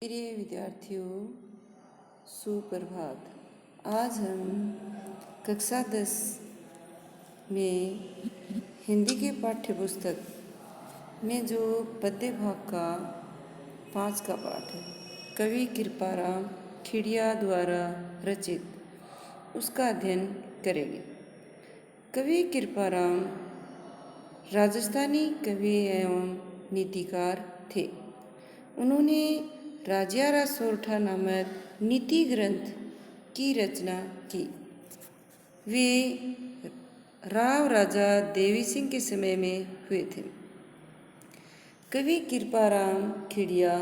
प्रिय विद्यार्थियों, सुप्रभात। आज हम कक्षा 10 में हिंदी के पाठ्य पुस्तक में जो पद्य भाग का 5 का पाठ है, कवि कृपाराम खिड़िया द्वारा रचित, उसका अध्ययन करेंगे। कवि कृपाराम राजस्थानी कवि एवं नीतिकार थे। उन्होंने राजियारा सोरठा नामक नीति ग्रंथ की रचना की। वे राव राजा देवी सिंह के समय में हुए थे। कवि कृपाराम खिड़िया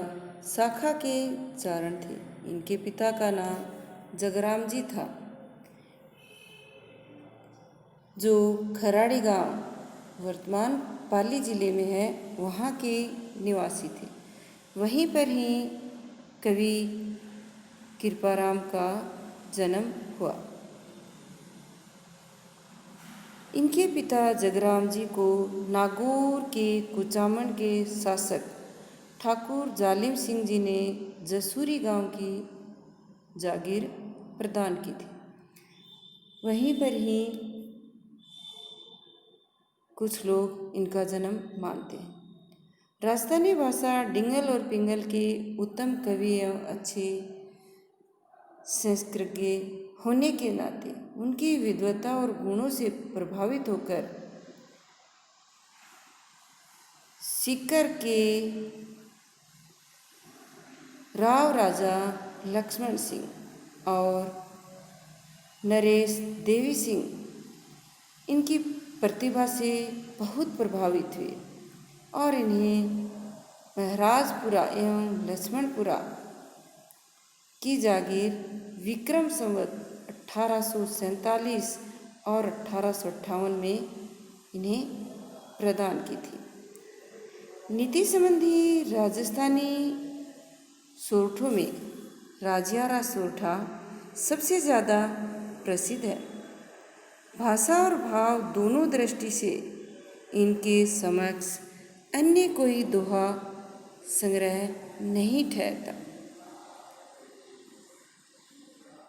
शाखा के चारण थे। इनके पिता का नाम जगराम जी था, जो खराड़ी गांव वर्तमान पाली जिले में है, वहाँ के निवासी थे। वहीं पर ही कवि कृपाराम का जन्म हुआ। इनके पिता जगराम जी को नागौर के कुचामन के शासक ठाकुर जालिम सिंह जी ने जसूरी गांव की जागीर प्रदान की थी। वहीं पर ही कुछ लोग इनका जन्म मानते हैं। राजस्थानी भाषा डिंगल और पिंगल के उत्तम कवि एवं अच्छे संस्कृज्ञ होने के नाते उनकी विद्वता और गुणों से प्रभावित होकर सीकर के राव राजा लक्ष्मण सिंह और नरेश देवी सिंह इनकी प्रतिभा से बहुत प्रभावित हुए और इन्हें महाराजपुरा एवं लक्ष्मणपुरा की जागीर विक्रम संवत 1847 और 1858 में इन्हें प्रदान की थी। नीति संबंधी राजस्थानी सोरठों में राजियारा सोरठा सबसे ज़्यादा प्रसिद्ध है। भाषा और भाव दोनों दृष्टि से इनके समक्ष अन्य कोई दोहा संग्रह नहीं ठहरता।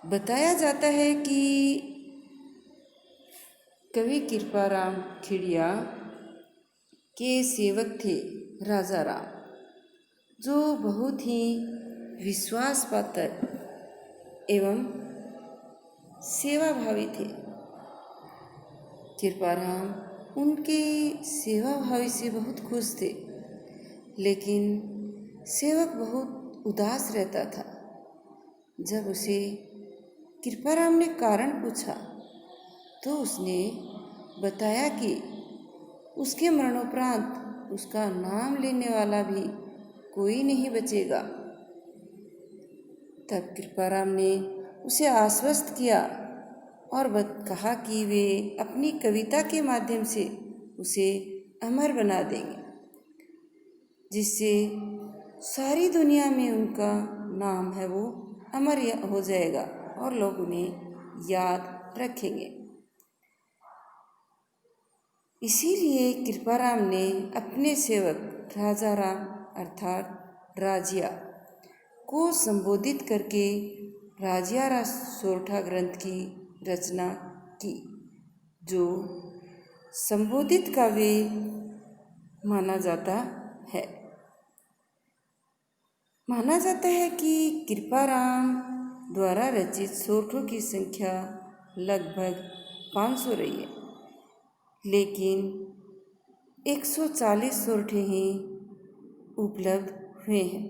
बताया जाता है कि कवि कृपाराम खिड़िया के सेवक थे राजा राम, जो बहुत ही विश्वास पात्र एवं सेवाभावी थे। कृपाराम उनके सेवाभावी से बहुत खुश थे, लेकिन सेवक बहुत उदास रहता था। जब उसे कृपाराम ने कारण पूछा तो उसने बताया कि उसके मरणोपरांत उसका नाम लेने वाला भी कोई नहीं बचेगा। तब कृपाराम ने उसे आश्वस्त किया और कहा कि वे अपनी कविता के माध्यम से उसे अमर बना देंगे, जिससे सारी दुनिया में उनका नाम है वो अमर हो जाएगा और लोग उन्हें याद रखेंगे। इसीलिए कृपाराम ने अपने सेवक राजा राम अर्थात राजिया को संबोधित करके राजियारा सोरठा ग्रंथ की रचना की, जो संबोधित काव्य माना जाता है। माना जाता है कि कृपाराम द्वारा रचित सोरठों की संख्या लगभग 500 रही है, लेकिन 140 सोरठे ही उपलब्ध हुए हैं।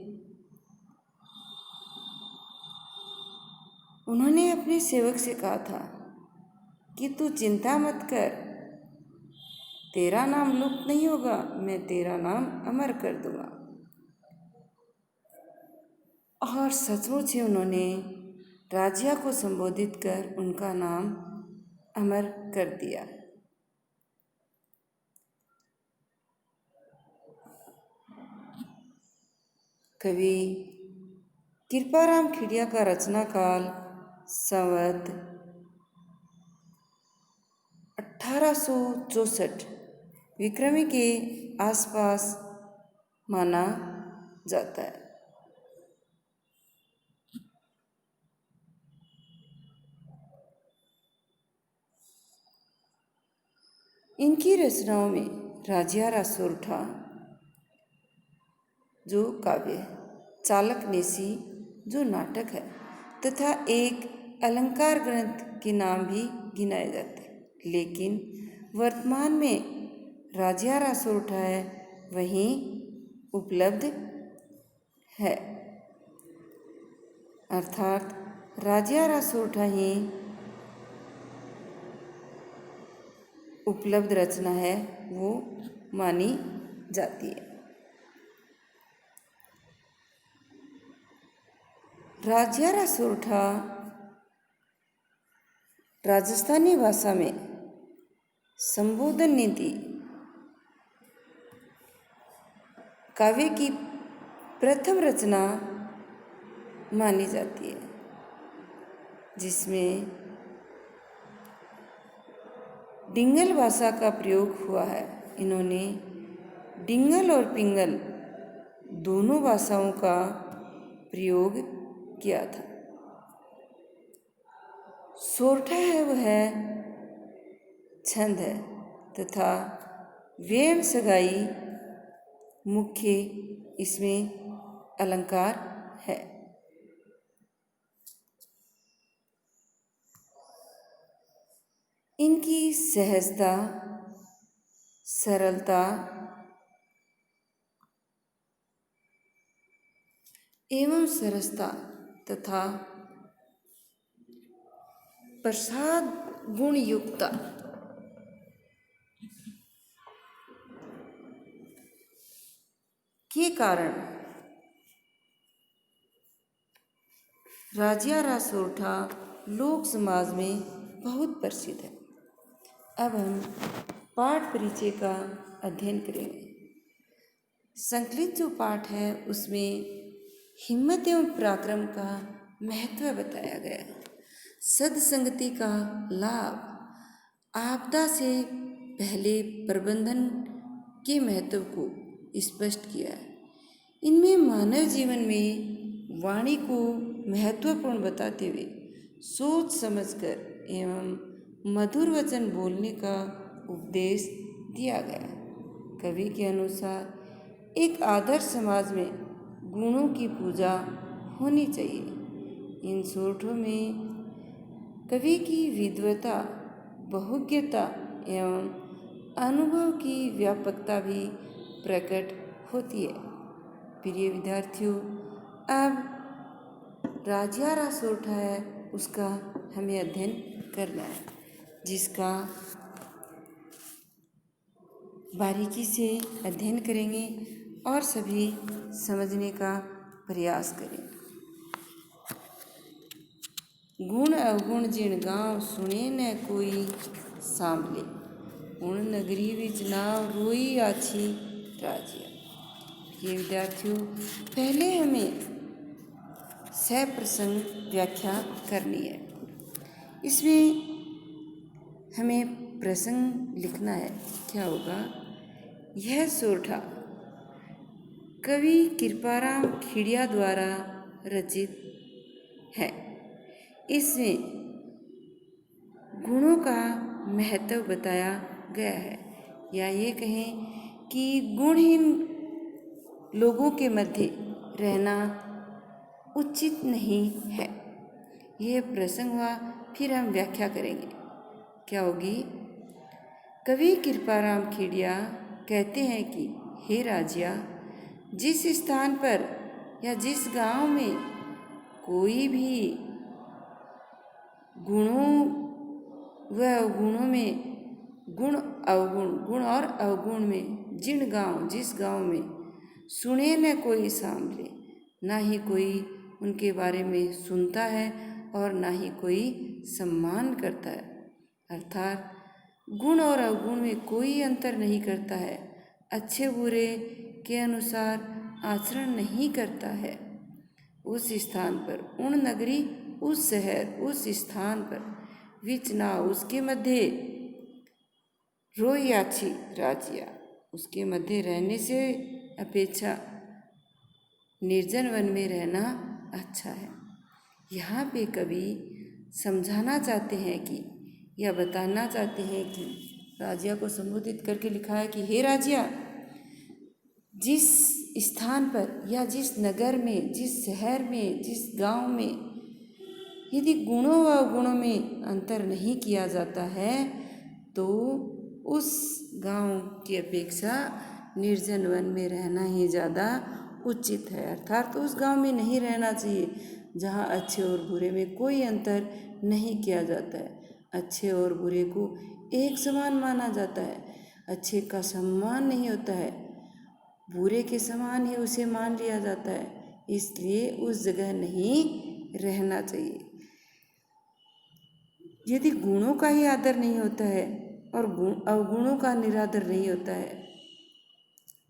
उन्होंने अपने सेवक से कहा था कि तू चिंता मत कर, तेरा नाम लुप्त नहीं होगा, मैं तेरा नाम अमर कर दूंगा। और सचमुच ही उन्होंने राजिया को संबोधित कर उनका नाम अमर कर दिया। कवि कृपाराम खिड़िया का रचना काल संवत 1864 विक्रमी के आसपास माना जाता है। इनकी रचनाओं में राजियारा सोरठा जो काव्य है, चालकनेसी जो नाटक है तथा एक अलंकार ग्रंथ के नाम भी गिनाए जाते हैं। लेकिन वर्तमान में राजियारा सोरठा है वहीं उपलब्ध है, अर्थात राजियारा सोरठा ही उपलब्ध रचना है वो मानी जाती है। राजियारा सोरठा राजस्थानी भाषा में संबोधन नीति काव्य की प्रथम रचना मानी जाती है, जिसमें डिंगल भाषा का प्रयोग हुआ है। इन्होंने डिंगल और पिंगल दोनों भाषाओं का प्रयोग किया था। सोरठा है वह छंद है तथा वेण सगाई मुख्य इसमें अलंकार है। इनकी सहजता, सरलता एवं सरसता तथा प्रसाद गुणयुक्ता के कारण राजियारा सोरठा लोक समाज में बहुत प्रसिद्ध है। अब हम पाठ परिचय का अध्ययन करेंगे। संकलित जो पाठ है उसमें हिम्मत एवं पराक्रम का महत्व बताया गया है। सदसंगति का लाभ, आपदा से पहले प्रबंधन के महत्व को स्पष्ट किया है। इनमें मानव जीवन में वाणी को महत्वपूर्ण बताते हुए सोच समझकर एवं मधुर वचन बोलने का उपदेश दिया गया है। कवि के अनुसार एक आदर्श समाज में गुणों की पूजा होनी चाहिए। इन सोरठों में कवि की विद्वता, बहुज्ञता एवं अनुभव की व्यापकता भी प्रकट होती है। प्रिय विद्यार्थियों, अब राजियारा सोरठा है उसका हमें अध्ययन करना है, जिसका बारीकी से अध्ययन करेंगे और सभी समझने का प्रयास करें। गुण अवगुण जिन गाँव सुने न कोई सांभले, उन नगरी विच नाव रोई आछी राजिया। ये विद्यार्थियों, पहले हमें सप्रसंग व्याख्या करनी है। इसमें हमें प्रसंग लिखना है। क्या होगा? यह सोरठा कवि कृपाराम खिड़िया द्वारा रचित है। इसमें गुणों का महत्व बताया गया है, या ये कहें कि गुणहीन लोगों के मध्य रहना उचित नहीं है। यह प्रसंग हुआ, फिर हम व्याख्या करेंगे। क्या होगी? कवि कृपाराम खिड़िया कहते हैं कि हे राजिया, जिस स्थान पर या जिस गांव में कोई भी गुणों व अवगुणों में गुण अवगुण, गुण और अवगुण में जिस गांव में सुने न कोई सांभले, ना ही कोई उनके बारे में सुनता है और ना ही कोई सम्मान करता है। अर्थात गुण और अवगुण में कोई अंतर नहीं करता है, अच्छे बुरे के अनुसार आचरण नहीं करता है। उस स्थान पर, उन नगरी, उस शहर, उस स्थान पर, विच ना उसके मध्य रोई आछी राजिया, उसके मध्य रहने से अपेक्षा निर्जन वन में रहना अच्छा है। यहाँ पे कवि समझाना चाहते हैं कि, या बताना चाहते हैं कि राजिया को संबोधित करके लिखा है कि हे राजिया, जिस स्थान पर या जिस नगर में, जिस शहर में, जिस गांव में यदि गुणों व अवगुणों में अंतर नहीं किया जाता है तो उस गांव की अपेक्षा निर्जन वन में रहना ही ज़्यादा उचित है। अर्थात उस गांव में नहीं रहना चाहिए जहां अच्छे और बुरे में कोई अंतर नहीं किया जाता है। अच्छे और बुरे को एक समान माना जाता है। अच्छे का सम्मान नहीं होता है, बुरे के समान ही उसे मान लिया जाता है। इसलिए उस जगह नहीं रहना चाहिए। यदि गुणों का ही आदर नहीं होता है और अवगुणों का निरादर नहीं होता है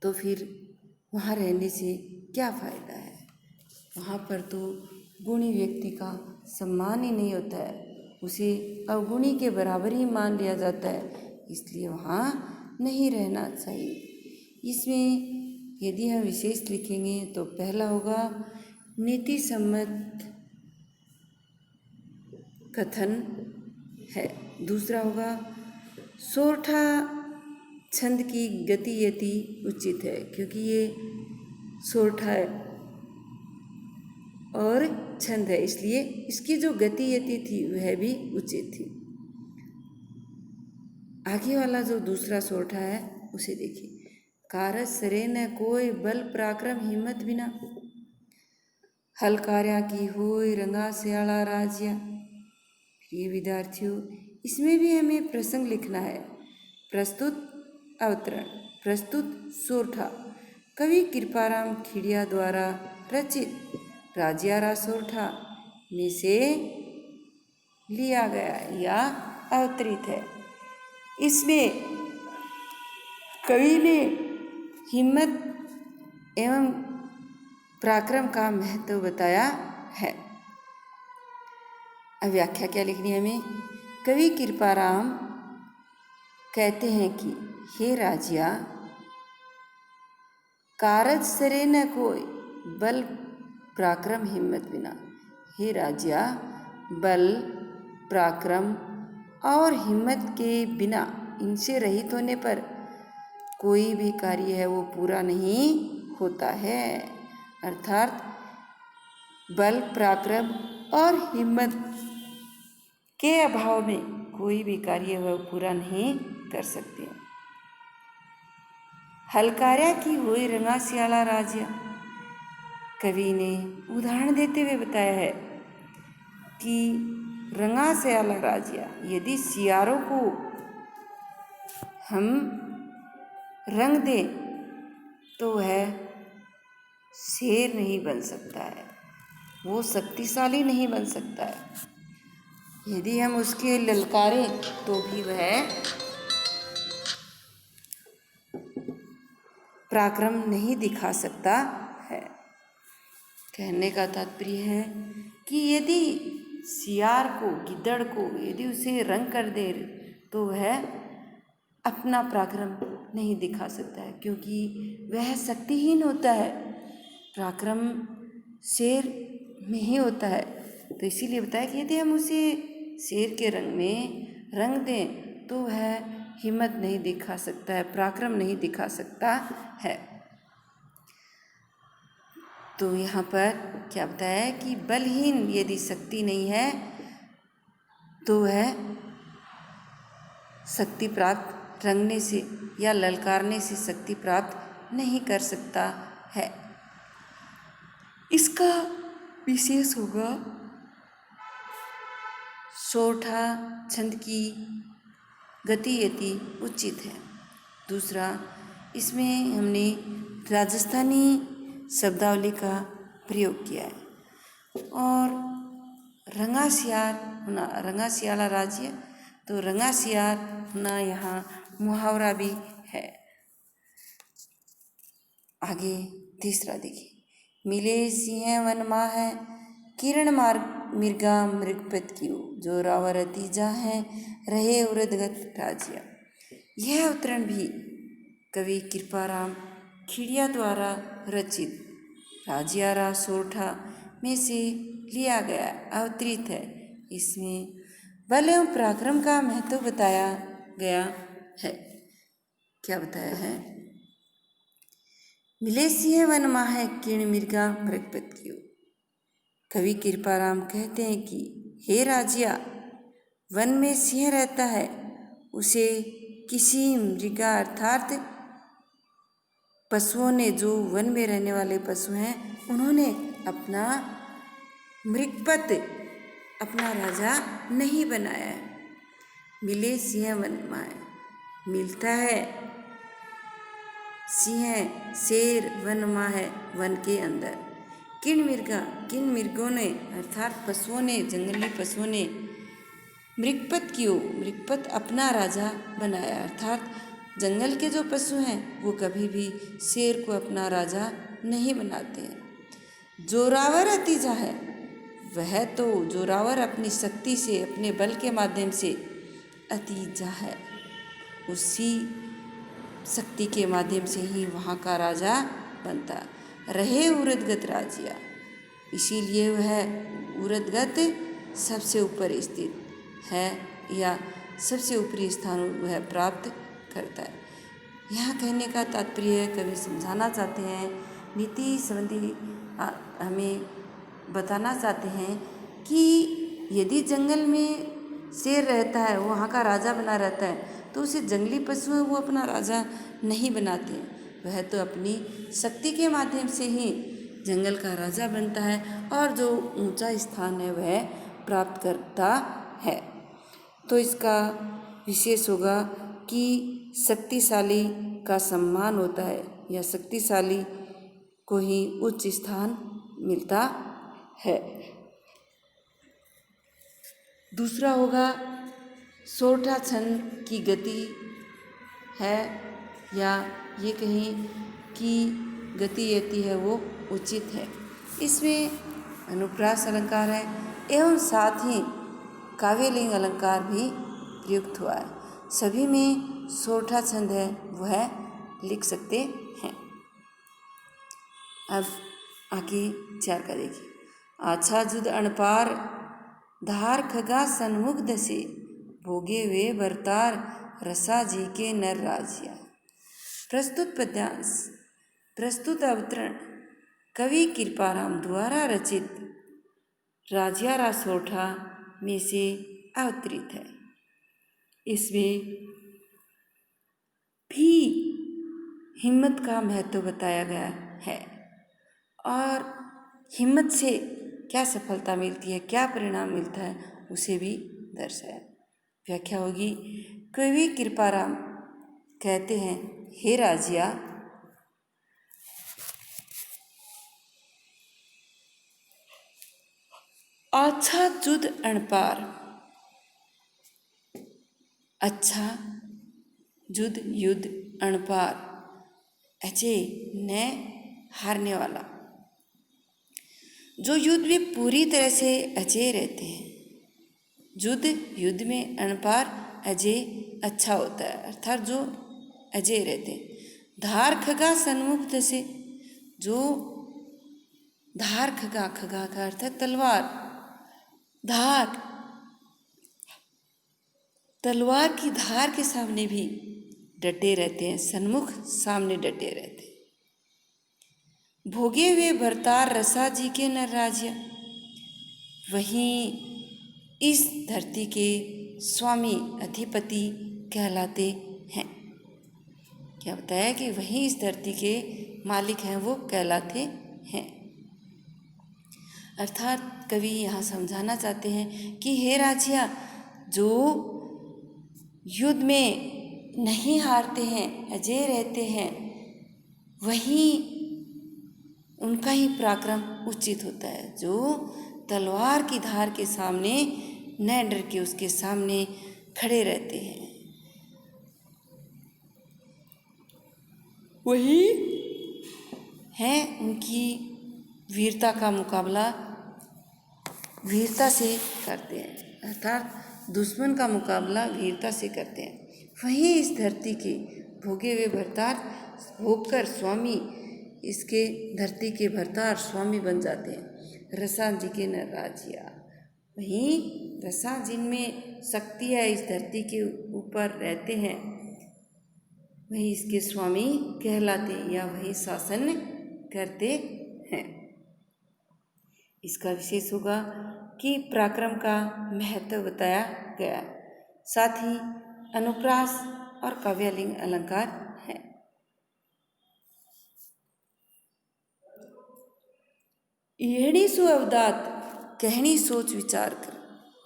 तो फिर वहाँ रहने से क्या फ़ायदा है। वहाँ पर तो गुणी व्यक्ति का सम्मान ही नहीं होता है, उसे अवगुणी के बराबर ही मान लिया जाता है। इसलिए वहाँ नहीं रहना चाहिए। इसमें यदि हम विशेष लिखेंगे तो पहला होगा नीति सम्मत कथन है। दूसरा होगा सोरठा छंद की गति यति उचित है, क्योंकि ये सोरठा है और छंद है, इसलिए इसकी जो गति यति थी वह भी उचित थी। आगे वाला जो दूसरा सोरठा है उसे देखिए। कारज सरे न कोई बल पराक्रम हिम्मत बिना, हल कार्या की होय रंगा स्याला राजिया। प्रिय विद्यार्थियों, इसमें भी हमें प्रसंग लिखना है। प्रस्तुत अवतरण, प्रस्तुत सोरठा कवि कृपाराम खिड़िया द्वारा रचित राजियारा सोरठा में से लिया गया या अवतरित है। इसमें कवि ने हिम्मत एवं पराक्रम का महत्व बताया है। अब व्याख्या क्या लिखनी है हमें। कवि कृपाराम कहते हैं कि हे राजिया, कारज सरे न कोई बल पराक्रम हिम्मत बिना। हे राजिया, बल पराक्रम और हिम्मत के बिना, इनसे रहित होने पर कोई भी कार्य है वो पूरा नहीं होता है। अर्थात बल पराक्रम और हिम्मत के अभाव में कोई भी कार्य वह पूरा नहीं कर सकते। हलकार्या की हुई रंगा सियाला राजिया, कवि ने उदाहरण देते हुए बताया है कि रंगा सियाला राजिया, यदि सियारों को हम रंग दें तो वह शेर नहीं बन सकता है, वो शक्तिशाली नहीं बन सकता है। यदि हम उसके ललकारें तो भी वह पराक्रम नहीं दिखा सकता है। कहने का तात्पर्य है कि यदि सियार को, गिद्दड़ को यदि उसे रंग कर दे तो वह अपना पराक्रम नहीं दिखा सकता है, क्योंकि वह शक्तिहीन होता है। पराक्रम शेर में ही होता है। तो इसीलिए बताया कि यदि हम उसे शेर के रंग में रंग दें तो वह हिम्मत नहीं दिखा सकता है, पराक्रम नहीं दिखा सकता है। तो यहाँ पर क्या बताया है कि बलहीन यदि शक्ति नहीं है तो वह शक्ति प्राप्त रंगने से या ललकारने से शक्ति प्राप्त नहीं कर सकता है। इसका विशेष होगा सोरठा छंद की गति यति उचित है। दूसरा, इसमें हमने राजस्थानी शब्दावली का प्रयोग किया है। और रंगा सियार होना, रंगा सियाला राज्य, तो रंगा सियार होना यहाँ मुहावरा भी है। आगे तीसरा देखिए। मिले सिंह वन माह है, किरण मार्ग मृगा मृगपत कियो, जो रावर तीजा है रहे उरदगत राज्य। यह अवतरण भी कवि कृपाराम खिड़िया द्वारा रचित राजियारा सोरठा में से लिया गया अवतरित है। इसमें बल एवं पराक्रम का महत्व बताया गया है। क्या बताया है? मिले सिंह वन माहे किण मिर्गा मृगपत कियो। कवि कृपाराम कहते हैं कि हे राजिया, वन में सिंह रहता है, उसे किसी मृगा अर्थात पशुओं ने, जो वन में रहने वाले पशु हैं, उन्होंने अपना मृगपत, अपना राजा नहीं बनाया है। मिले सिंह वन माहे, मिलता है सिंह, शेर वन माह है, वन के अंदर। किन मिर्गा, किन मिर्गों ने अर्थात पशुओं ने, जंगली पशुओं ने मृगपत कियो, मृगपत अपना राजा बनाया। अर्थात जंगल के जो पशु हैं वो कभी भी शेर को अपना राजा नहीं बनाते हैं। जोरावर अतीजा है, वह तो जोरावर अपनी शक्ति से, अपने बल के माध्यम से अतीजा है, उसी शक्ति के माध्यम से ही वहाँ का राजा बनता। रहे उरदगत राजिया, इसीलिए वह उरदगत सबसे ऊपर स्थित है या सबसे ऊपरी स्थान वह प्राप्त करता है। यहाँ कहने का तात्पर्य कवि समझाना चाहते हैं, नीति संबंधी हमें बताना चाहते हैं कि यदि जंगल में शेर रहता है, वो वहाँ का राजा बना रहता है, तो उसे जंगली पशु है वो अपना राजा नहीं बनाते। वह तो अपनी शक्ति के माध्यम से ही जंगल का राजा बनता है और जो ऊंचा स्थान है वह प्राप्त करता है। तो इसका विशेष होगा कि शक्तिशाली का सम्मान होता है या शक्तिशाली को ही उच्च स्थान मिलता है। दूसरा होगा सोरठा छंद की गति है, या ये कहें कि गति यति है वो उचित है। इसमें अनुप्रास अलंकार है एवं साथ ही काव्यलिंग अलंकार भी प्रयुक्त हुआ है। सभी में सोरठा छंद है वह लिख सकते हैं। अब आगे चार का देखिए। आछा जुद अणपार, धार खगा सन्मुख दसे, भोगे वे भरतार, रसा जी के नर राजिया। प्रस्तुत पद्यांश, प्रस्तुत अवतरण कवि कृपाराम द्वारा रचित राजियारा सोरठा में से अवतरित है। इसमें भी हिम्मत का महत्व बताया गया है और हिम्मत से क्या सफलता मिलती है, क्या परिणाम मिलता है, उसे भी दर्शाया। व्याख्या होगी। कवि कृपाराम कहते हैं, हे राजिया, आछा जुद अणपार, अच्छा जुद युद्ध, अणपार अजय न हारने वाला। जो युद्ध में पूरी तरह से अजय रहते हैं, युद्ध युद्ध में अणपार अजय अच्छा होता है, अर्थात जो अजय रहते हैं। धार खगा सन्मुख दसे, जो धार खगा, खगा का अर्थ है तलवार, धार तलवार की धार के सामने भी डटे रहते हैं, सन्मुख सामने डटे रहते हैं। भोगे हुए भरतार रसा जी के नर राजिया, वहीं इस धरती के स्वामी अधिपति कहलाते हैं। क्या बताया कि वहीं इस धरती के मालिक हैं वो कहलाते हैं। अर्थात कवि यहाँ समझाना चाहते हैं कि हे राजिया, जो युद्ध में नहीं हारते हैं, अजय रहते हैं, वहीं उनका ही पराक्रम उचित होता है। जो तलवार की धार के सामने न डर के उसके सामने खड़े रहते हैं, वही है उनकी वीरता का मुकाबला वीरता से करते हैं, अर्थात दुश्मन का मुकाबला वीरता से करते हैं। वहीं इस धरती के भोगे हुए भरतार होकर स्वामी, इसके धरती के भरतार स्वामी बन जाते हैं। रसा जी के नर राजिया, वहीं रसा जिनमें शक्ति है, इस धरती के ऊपर रहते हैं, वही इसके स्वामी कहलाते या वही शासन करते हैं। इसका विशेष होगा कि पराक्रम का महत्व बताया गया, साथ ही अनुप्रास और काव्यलिंग अलंकार है। येणी सु अवदात कहनी सोच विचार कर,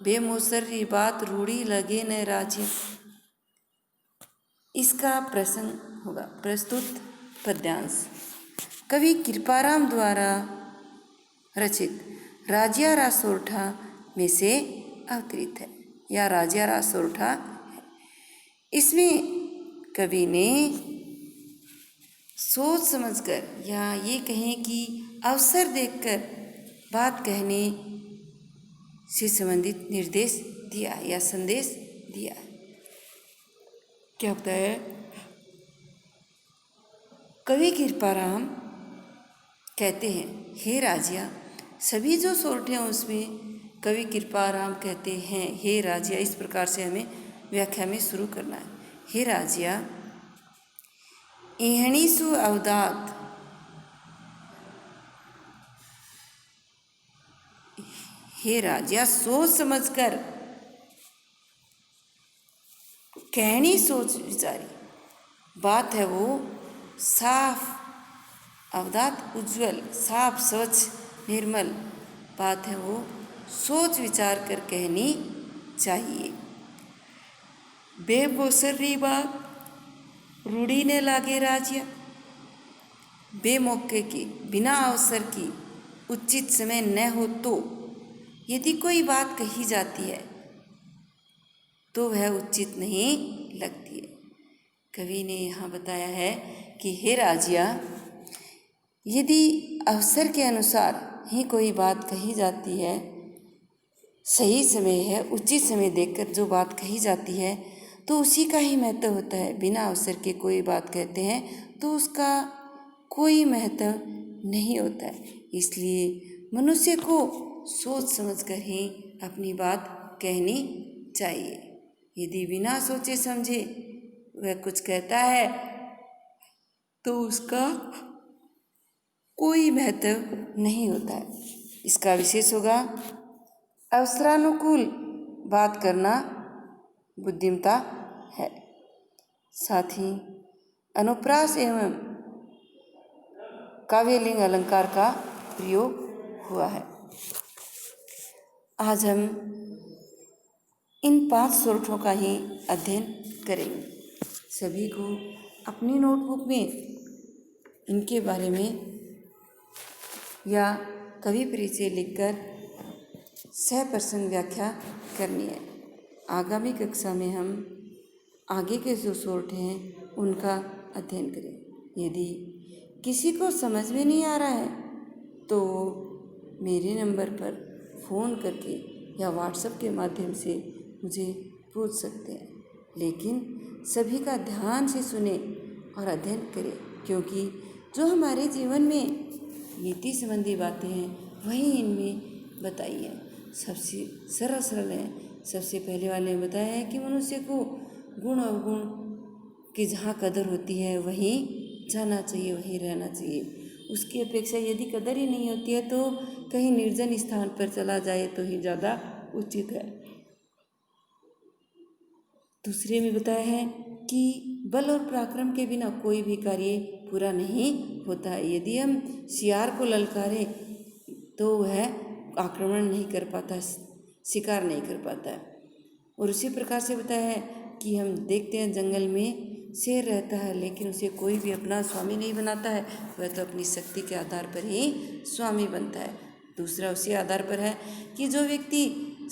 बेमोसरी बात रूढ़ी लगे न राज्य। इसका प्रसंग होगा प्रस्तुत पद्यांश कवि कृपाराम द्वारा रचित राजिया सोरठा में से अवतरित है या राजिया सोरठा है। इसमें कवि ने सोच समझकर या ये कहें कि अवसर देखकर बात कहने से संबंधित निर्देश दिया या संदेश दिया। क्या होता है, कवि कृपाराम कहते हैं, हे राजिया, सभी जो सोरठे हैं उसमें कवि कृपाराम कहते हैं हे राजिया। इस प्रकार से हमें व्याख्या में शुरू करना है। हे राजिया, इहणी सु अवदात, हे राजिया सोच समझकर कहनी सोच विचारी, बात है वो साफ, अवदात उज्जवल, साफ, स्वच्छ, निर्मल बात है वो सोच विचार कर कहनी चाहिए। बेमौसरी बात रूढ़ी ने लागे राजिया, बेमौके की, बिना अवसर की, उचित समय न हो तो यदि कोई बात कही जाती है तो वह उचित नहीं लगती है। कवि ने यहाँ बताया है कि हे राजिया, यदि अवसर के अनुसार ही कोई बात कही जाती है, सही समय है, उचित समय देखकर जो बात कही जाती है तो उसी का ही महत्व होता है। बिना अवसर के कोई बात कहते हैं तो उसका कोई महत्व नहीं होता है। इसलिए मनुष्य को सोच समझकर ही अपनी बात कहनी चाहिए। यदि बिना सोचे समझे वह कुछ कहता है तो उसका कोई महत्व नहीं होता है। इसका विशेष होगा अवसरानुकूल बात करना बुद्धिमता है, साथ ही अनुप्रास एवं काव्यलिंग अलंकार का प्रयोग हुआ है। आज हम इन 5 सोरठों का ही अध्ययन करेंगे। सभी को अपनी नोटबुक में इनके बारे में या कवि परिचय लिखकर सप्रश्न व्याख्या करनी है। आगामी कक्षा में हम आगे के जो सोरठे हैं उनका अध्ययन करें। यदि किसी को समझ में नहीं आ रहा है तो मेरे नंबर पर फ़ोन करके या व्हाट्सएप के माध्यम से मुझे पूछ सकते हैं, लेकिन सभी का ध्यान से सुने और अध्ययन करें, क्योंकि जो हमारे जीवन में नीति संबंधी बातें हैं वही इनमें बताई है। सबसे सरल है। सबसे पहले वाले में बताया है कि मनुष्य को गुण अवगुण की जहाँ कदर होती है वहीं जाना चाहिए, वहीं रहना चाहिए। उसकी अपेक्षा यदि कदर ही नहीं होती है तो कहीं निर्जन स्थान पर चला जाए तो ही ज़्यादा उचित है। दूसरे में बताया है कि बल और पराक्रम के बिना कोई भी कार्य पूरा नहीं होता है। यदि हम शियार को ललकारें तो वह आक्रमण नहीं कर पाता, शिकार नहीं कर पाता है। और उसी प्रकार से बताया है कि हम देखते हैं जंगल में शेर रहता है, लेकिन उसे कोई भी अपना स्वामी नहीं बनाता है, वह तो अपनी शक्ति के आधार पर ही स्वामी बनता है। दूसरा उसी आधार पर है कि जो व्यक्ति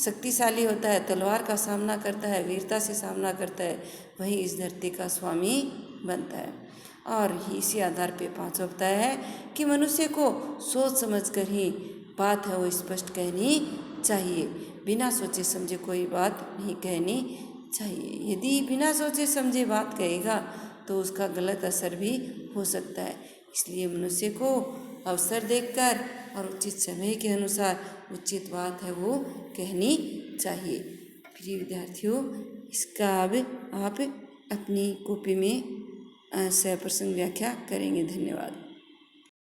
शक्तिशाली होता है, तलवार का सामना करता है, वीरता से सामना करता है, वही इस धरती का स्वामी बनता है। और इसी आधार पर पांचवा बताया है कि मनुष्य को सोच समझ कर ही बात है वो स्पष्ट कहनी चाहिए। बिना सोचे समझे कोई बात नहीं कहनी चाहिए। यदि बिना सोचे समझे बात कहेगा तो उसका गलत असर भी हो सकता है। इसलिए मनुष्य को अवसर देखकर और उचित समय के अनुसार उचित बात है वो कहनी चाहिए। प्रिय विद्यार्थियों, इसका अब आप अपनी कॉपी में सह प्रसंग व्याख्या करेंगे। धन्यवाद।